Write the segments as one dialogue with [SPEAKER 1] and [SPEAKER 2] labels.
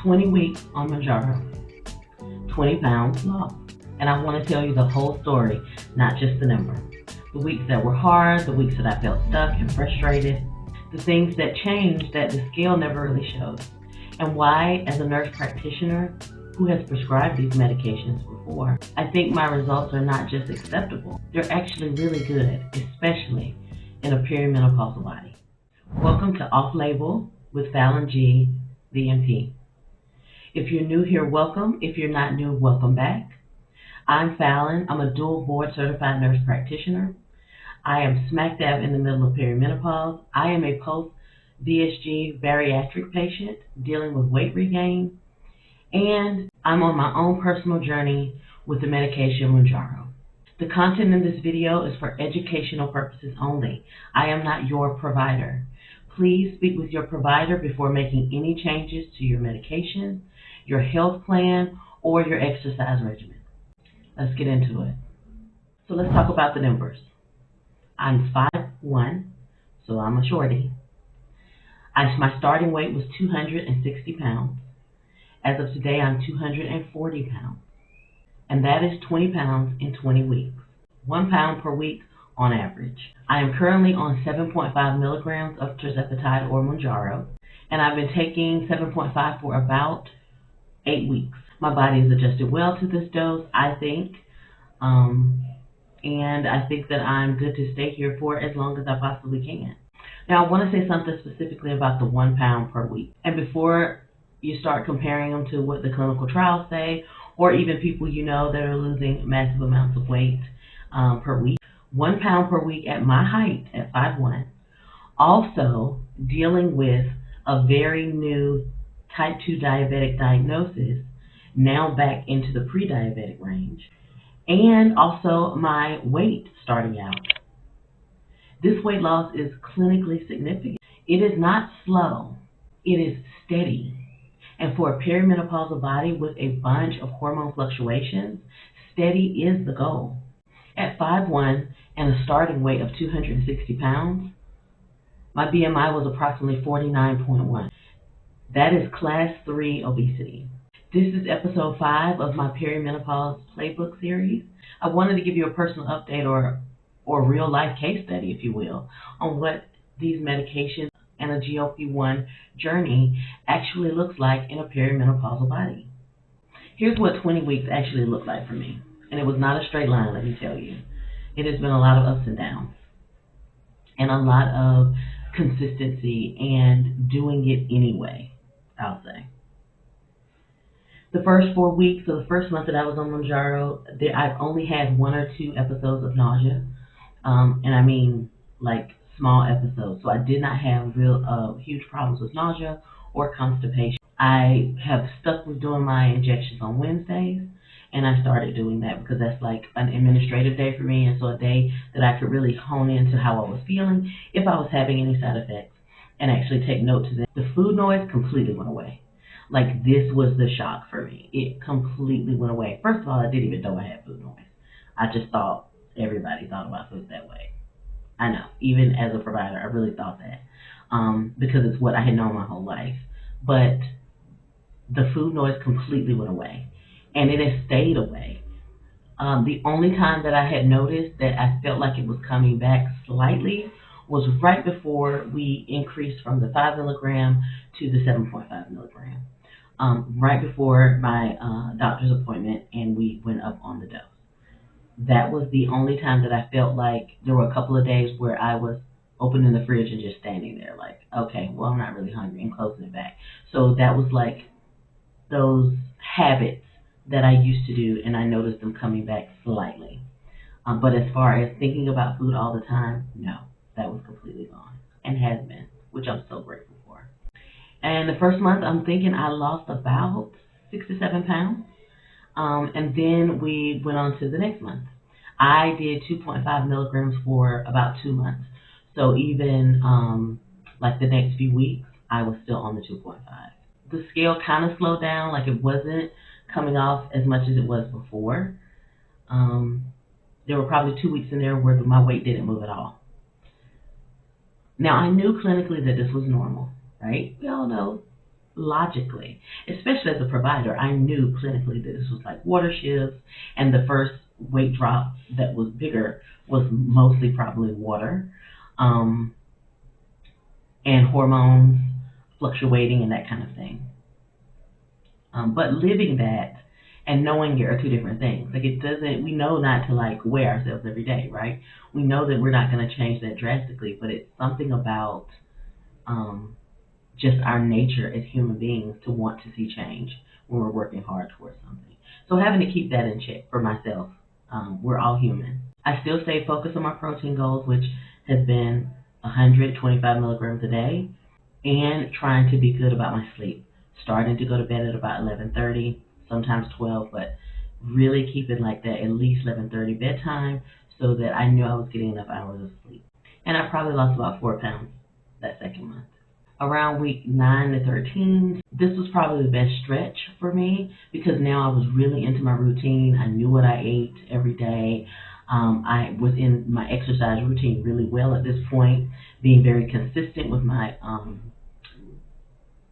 [SPEAKER 1] 20 weeks on Mounjaro, 20 pounds lost. And I want to tell you the whole story, not just the number. The weeks that were hard, the weeks that I felt stuck and frustrated, the things that changed that the scale never really showed, and why, as a nurse practitioner who has prescribed these medications before, I think my results are not just acceptable, they're actually really good, especially in a perimenopausal body. Welcome to Off Label with Fallon G, VMP. If you're new here, welcome. If you're not new, welcome back. I'm Fallon. I'm a dual board certified nurse practitioner. I am smack dab in the middle of perimenopause. I am a post-VSG bariatric patient dealing with weight regain, and I'm on my own personal journey with the medication Mounjaro. The content in this video is for educational purposes only. I am not your provider. Please speak with your provider before making any changes to your medication, your health plan, or your exercise regimen. Let's get into it. So let's talk about the numbers. I'm 5'1", so I'm a shorty. My starting weight was 260 pounds. As of today, I'm 240 pounds. And that is 20 pounds in 20 weeks. 1 pound per week on average. I am currently on 7.5 milligrams of tirzepatide or Mounjaro, and I've been taking 7.5 for about 8 weeks. My body has adjusted well to this dose, I think, and I think that I'm good to stay here for as long as I possibly can. Now, I want to say something specifically about the 1 pound per week. And before you start comparing them to what the clinical trials say, or even people you know that are losing massive amounts of weight per week, 1 pound per week at my height, at 5'1", also dealing with a very new type 2 diabetic diagnosis, now back into the pre-diabetic range, and also my weight starting out. This weight loss is clinically significant. It is not slow, it is steady. And for a perimenopausal body with a bunch of hormone fluctuations, steady is the goal. At 5'1" and a starting weight of 260 pounds, my BMI was approximately 49.1. That is class 3 obesity. This is episode 5 of my perimenopause playbook series. I wanted to give you a personal update or real life case study, if you will, on what these medications and a GLP-1 journey actually looks like in a perimenopausal body. Here's what 20 weeks actually looked like for me. And it was not a straight line, let me tell you. It has been a lot of ups and downs, and a lot of consistency and doing it anyway, I'll say. The first 4 weeks, so the first month that I was on Mounjaro, I've only had 1 or 2 episodes of nausea. And I mean like small episodes. So I did not have real huge problems with nausea or constipation. I have stuck with doing my injections on Wednesdays, and I started doing that because that's like an administrative day for me, and so a day that I could really hone into how I was feeling, if I was having any side effects, and actually take note to them. The food noise completely went away. Like, this was the shock for me. It completely went away. First of all, I didn't even know I had food noise. I just thought everybody thought about food that way. I know, even as a provider, I really thought that because it's what I had known my whole life. But the food noise completely went away, and it has stayed away. The only time that I had noticed that I felt like it was coming back slightly was right before we increased from the 5 milligram to the 7.5 milligram. Right before my doctor's appointment, and we went up on the dose. That was the only time that I felt like there were a couple of days where I was opening the fridge and just standing there like, okay, well, I'm not really hungry, and closing it back. So that was like those habits that I used to do, and I noticed them coming back slightly. But as far as thinking about food all the time, no, that was completely gone, and has been, which I'm so grateful for. And the first month, I'm thinking I lost about 6 to 7 pounds. And then we went on to the next month. I did 2.5 milligrams for about 2 months. So even like the next few weeks, I was still on the 2.5. The scale kind of slowed down, like it wasn't coming off as much as it was before. There were probably 2 weeks in there where my weight didn't move at all. Now, I knew clinically that this was normal, right? We all know logically, especially as a provider. I knew clinically that this was like water shifts, and the first weight drop that was bigger was mostly probably water, um, and hormones fluctuating and that kind of thing. But living that and knowing it are two different things. Like it doesn't, we know not to like weigh ourselves every day, right? We know that we're not going to change that drastically, but it's something about um, just our nature as human beings to want to see change when we're working hard towards something. So having to keep that in check for myself. We're all human. I still stay focused on my protein goals, which has been 125 milligrams a day, and trying to be good about my sleep. Starting to go to bed at about 11:30, sometimes 12, but really keep it like that, at least 11:30 bedtime, so that I knew I was getting enough hours of sleep. And I probably lost about 4 pounds that second month. Around week 9 to 13, this was probably the best stretch for me because now I was really into my routine. I knew what I ate every day. I was in my exercise routine really well at this point, being very consistent with my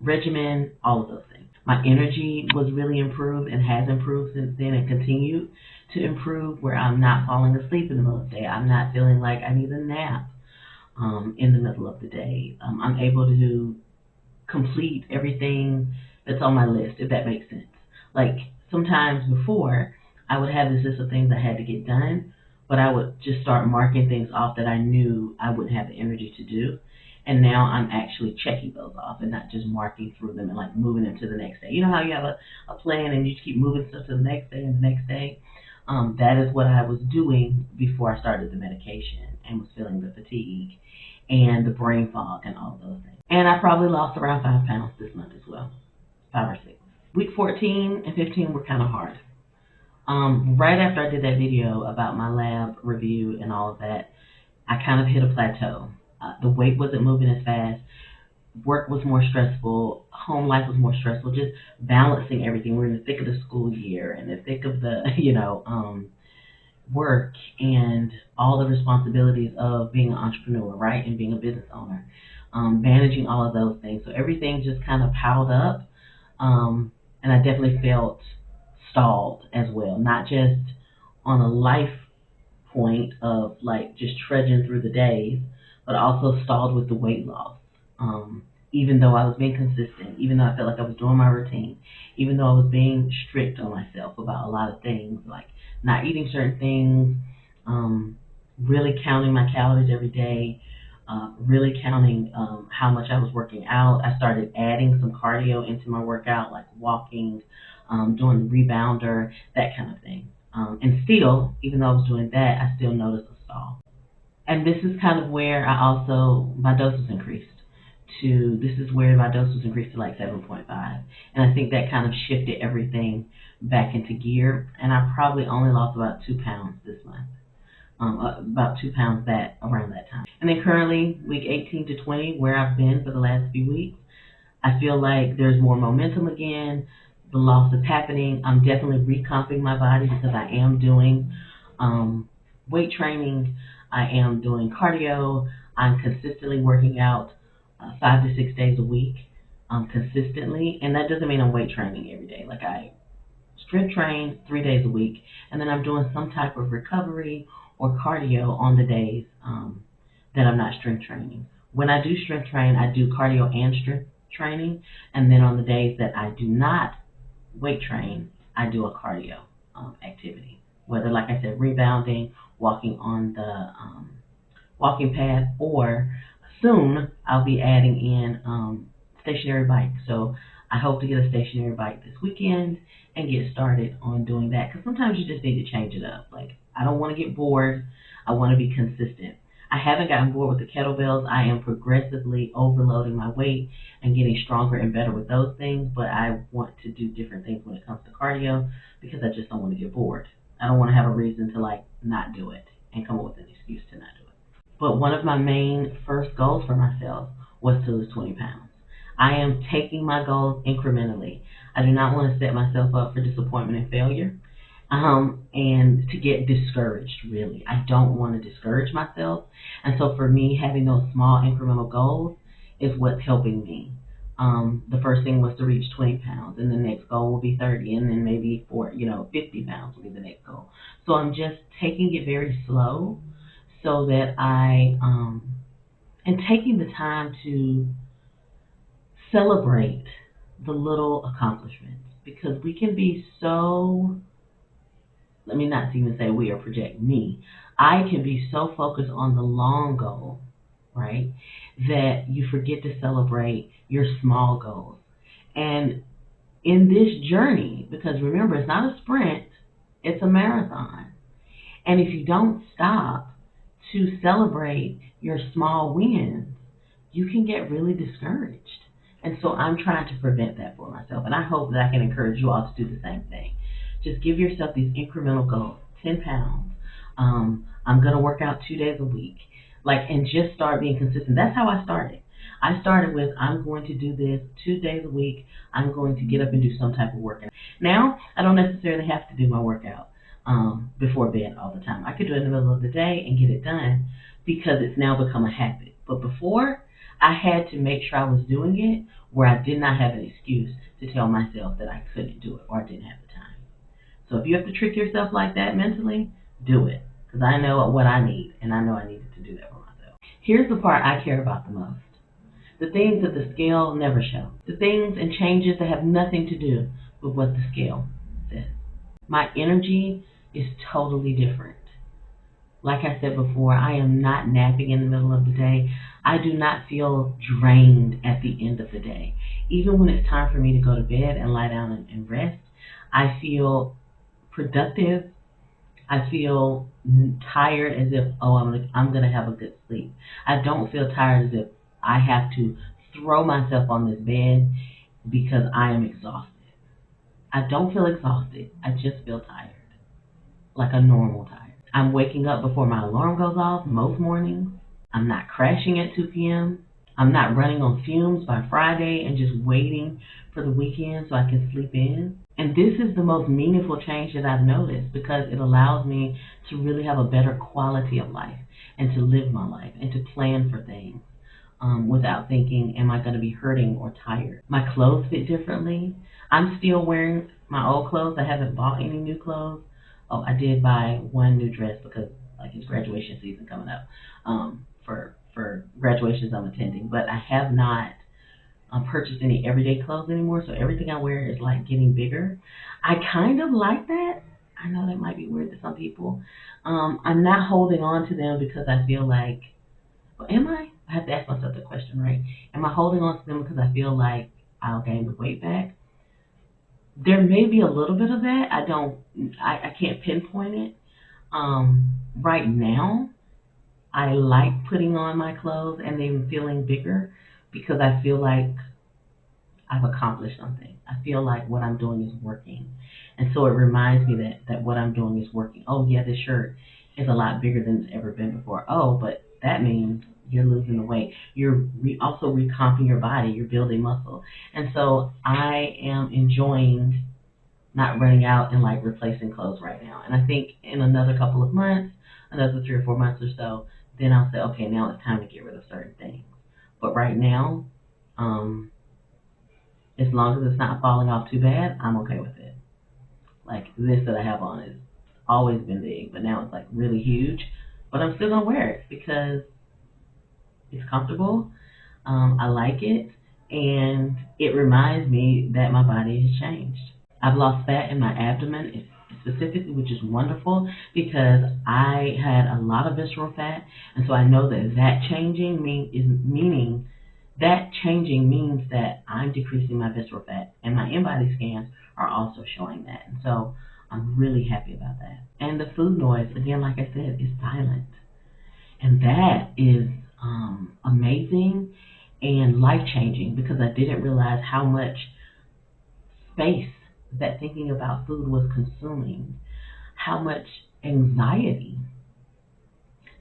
[SPEAKER 1] regimen, all of those things. My energy was really improved and has improved since then and continued to improve, where I'm not falling asleep in the middle of the day. I'm not feeling like I need a nap in the middle of the day. I'm able to complete everything that's on my list, if that makes sense. Like sometimes before, I would have this list of things I had to get done, but I would just start marking things off that I knew I wouldn't have the energy to do. And now I'm actually checking those off and not just marking through them and like moving them to the next day. You know how you have a plan and you just keep moving stuff to the next day and the next day? That is what I was doing before I started the medication and was feeling the fatigue and the brain fog and all of those things. And I probably lost around 5 pounds this month as well, 5 or 6. Week 14 and 15 were kind of hard. Right after I did that video about my lab review and all of that, I kind of hit a plateau. The weight wasn't moving as fast. Work was more stressful. Home life was more stressful. Just balancing everything. We're in the thick of the school year and the thick of the, work and all the responsibilities of being an entrepreneur, right, and being a business owner, managing all of those things. So everything just kind of piled up, and I definitely felt stalled as well, not just on a life point of like just trudging through the days, but also stalled with the weight loss. Even though I was being consistent, even though I felt like I was doing my routine, even though I was being strict on myself about a lot of things, like not eating certain things, really counting my calories every day, really counting how much I was working out. I started adding some cardio into my workout, like walking, doing the rebounder, that kind of thing. And still, even though I was doing that, I still noticed a stall. And this is kind of where my dose was increased to like 7.5. And I think that kind of shifted everything back into gear. And I probably only lost about 2 pounds this month. About 2 pounds around that time. And then currently, week 18 to 20, where I've been for the last few weeks, I feel like there's more momentum again. The loss is happening. I'm definitely recomping my body because I am doing weight training. I am doing cardio. I'm consistently working out 5 to 6 days a week consistently. And that doesn't mean I'm weight training every day. Like I strength train 3 days a week. And then I'm doing some type of recovery or cardio on the days that I'm not strength training. When I do strength train, I do cardio and strength training. And then on the days that I do not weight train, I do a cardio activity. Whether, like I said, rebounding, walking on the walking path, or soon I'll be adding in stationary bike. So I hope to get a stationary bike this weekend and get started on doing that, because sometimes you just need to change it up. Like, I don't want to get bored. I want to be consistent. I haven't gotten bored with the kettlebells. I am progressively overloading my weight and getting stronger and better with those things, but I want to do different things when it comes to cardio because I just don't want to get bored. I don't want to have a reason to like not do it and come up with an excuse to not do it. But one of my main first goals for myself was to lose 20 pounds. I am taking my goals incrementally. I do not want to set myself up for disappointment and failure, and to get discouraged, really. I don't want to discourage myself. And so for me, having those small incremental goals is what's helping me. The first thing was to reach 20 pounds, and the next goal will be 30, and then maybe 50 pounds will be the next goal. So I'm just taking it very slow so that and taking the time to celebrate the little accomplishments, because we can be so, let me not even say we or project me, I can be so focused on the long goal, right, that you forget to celebrate your small goals. And in this journey, because remember, it's not a sprint, it's a marathon. And if you don't stop to celebrate your small wins, you can get really discouraged. And so I'm trying to prevent that for myself. And I hope that I can encourage you all to do the same thing. Just give yourself these incremental goals. 10 pounds. I'm going to work out 2 days a week. And just start being consistent. That's how I started. I started with, I'm going to do this 2 days a week. I'm going to get up and do some type of workout. Now, I don't necessarily have to do my workout before bed all the time. I could do it in the middle of the day and get it done because it's now become a habit. But before, I had to make sure I was doing it where I did not have an excuse to tell myself that I couldn't do it or I didn't have the time. So if you have to trick yourself like that mentally, do it. Because I know what I need, and I know I needed to do that for myself. Here's the part I care about the most. The things that the scale never shows. The things and changes that have nothing to do with what the scale says. My energy is totally different. Like I said before, I am not napping in the middle of the day. I do not feel drained at the end of the day. Even when it's time for me to go to bed and lie down and rest, I feel productive. I feel tired as if, I'm going to have a good sleep. I don't feel tired as if I have to throw myself on this bed because I am exhausted. I don't feel exhausted. I just feel tired, like a normal tired. I'm waking up before my alarm goes off most mornings. I'm not crashing at 2 p.m. I'm not running on fumes by Friday and just waiting for the weekend so I can sleep in. And this is the most meaningful change that I've noticed because it allows me to really have a better quality of life and to live my life and to plan for things without thinking, am I going to be hurting or tired? My clothes fit differently. I'm still wearing my old clothes. I haven't bought any new clothes. Oh, I did buy one new dress because it's graduation season coming up for graduations I'm attending. But I have not purchased any everyday clothes anymore, so everything I wear is getting bigger. I kind of like that. I know that might be weird to some people. I'm not holding on to them because I feel like, well, am I? I have to ask myself the question, right? Am I holding on to them because I feel like I'll gain the weight back? There may be a little bit of that. I can't pinpoint it. Right now, I like putting on my clothes and them feeling bigger because I feel like I've accomplished something. I feel like what I'm doing is working. And so it reminds me that what I'm doing is working. Oh, yeah, this shirt is a lot bigger than it's ever been before. Oh, but that means you're losing the weight. You're also recomping your body. You're building muscle. And so I am enjoying not running out and replacing clothes right now. And I think in another couple of months, another 3 or 4 months or so, then I'll say, okay, now it's time to get rid of certain things. But right now, as long as it's not falling off too bad, I'm okay with it. This that I have on has always been big, but now it's really huge. But I'm still gonna wear it because it's comfortable. I like it, and it reminds me that my body has changed. I've lost fat in my abdomen specifically, which is wonderful because I had a lot of visceral fat, and so I know that changing means that I'm decreasing my visceral fat, and my in-body scans are also showing that, and so I'm really happy about that. And the food noise, again, like I said, is silent, and that is amazing and life-changing because I didn't realize how much space that thinking about food was consuming, how much anxiety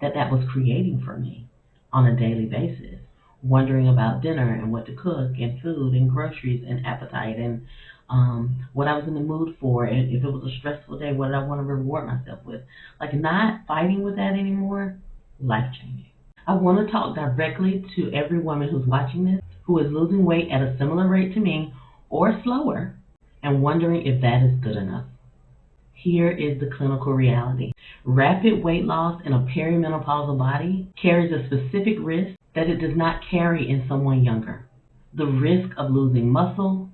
[SPEAKER 1] that was creating for me on a daily basis, wondering about dinner and what to cook and food and groceries and appetite and what I was in the mood for, and if it was a stressful day, what did I want to reward myself with. Not fighting with that anymore, life-changing. I want to talk directly to every woman who's watching this. who is losing weight at a similar rate to me or slower and wondering if that is good enough. Here is the clinical reality. Rapid weight loss in a perimenopausal body carries a specific risk that it does not carry in someone younger. The risk of losing muscle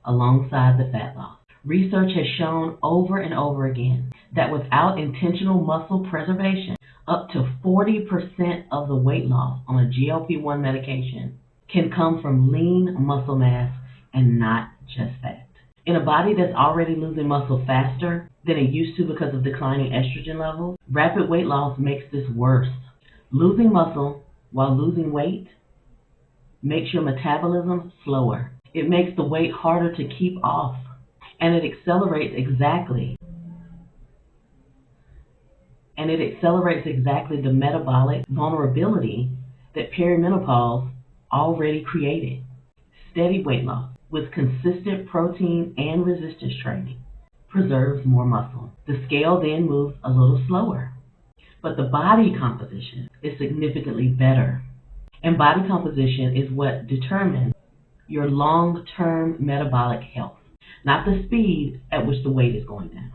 [SPEAKER 1] alongside the fat loss. Research has shown over and over again that without intentional muscle preservation, up to 40% of the weight loss on a GLP-1 medication can come from lean muscle mass and not just fat. In a body that's already losing muscle faster than it used to because of declining estrogen levels, rapid weight loss makes this worse. Losing muscle while losing weight makes your metabolism slower. It makes the weight harder to keep off, and it accelerates exactly the metabolic vulnerability that perimenopause already created. Steady weight loss with consistent protein and resistance training preserves more muscle. The scale then moves a little slower, but the body composition is significantly better. And body composition is what determines your long-term metabolic health, not the speed at which the weight is going down.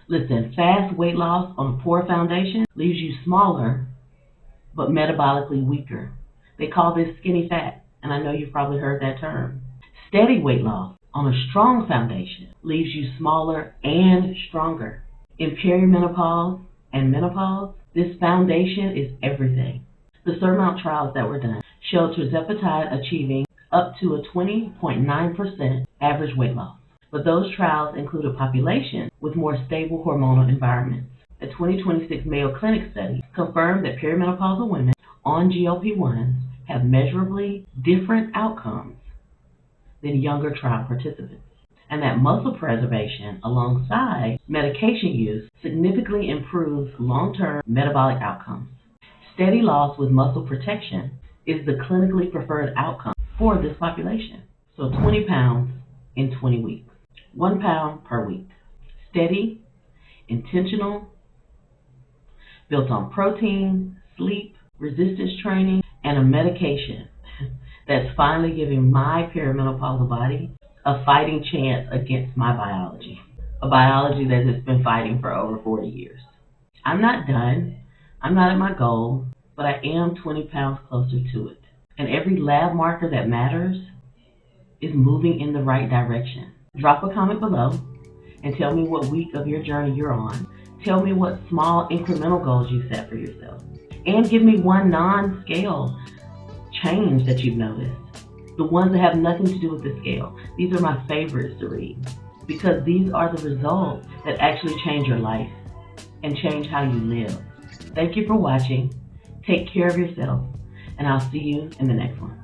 [SPEAKER 1] Listen, fast weight loss on a poor foundation leaves you smaller but metabolically weaker. They call this skinny fat, and I know you've probably heard that term. Steady weight loss on a strong foundation leaves you smaller and stronger. In perimenopause and menopause, this foundation is everything. The SURMOUNT trials that were done showed tirzepatide achieving up to a 20.9% average weight loss. But those trials included populations with more stable hormonal environments. A 2026 Mayo Clinic study confirmed that perimenopausal women on GLP-1s have measurably different outcomes than younger trial participants, and that muscle preservation alongside medication use significantly improves long-term metabolic outcomes. Steady loss with muscle protection is the clinically preferred outcome for this population. So 20 pounds in 20 weeks, 1 pound per week. Steady, intentional, built on protein, sleep, resistance training, and a medication that's finally giving my perimenopausal body a fighting chance against my biology, a biology that has been fighting for over 40 years. I'm not done. I'm not at my goal, but I am 20 pounds closer to it. And every lab marker that matters is moving in the right direction. Drop a comment below and tell me what week of your journey you're on. Tell me what small incremental goals you set for yourself. And give me one non-scale change that you've noticed. The ones that have nothing to do with the scale. These are my favorites to read because these are the results that actually change your life and change how you live. Thank you for watching. Take care of yourself, and I'll see you in the next one.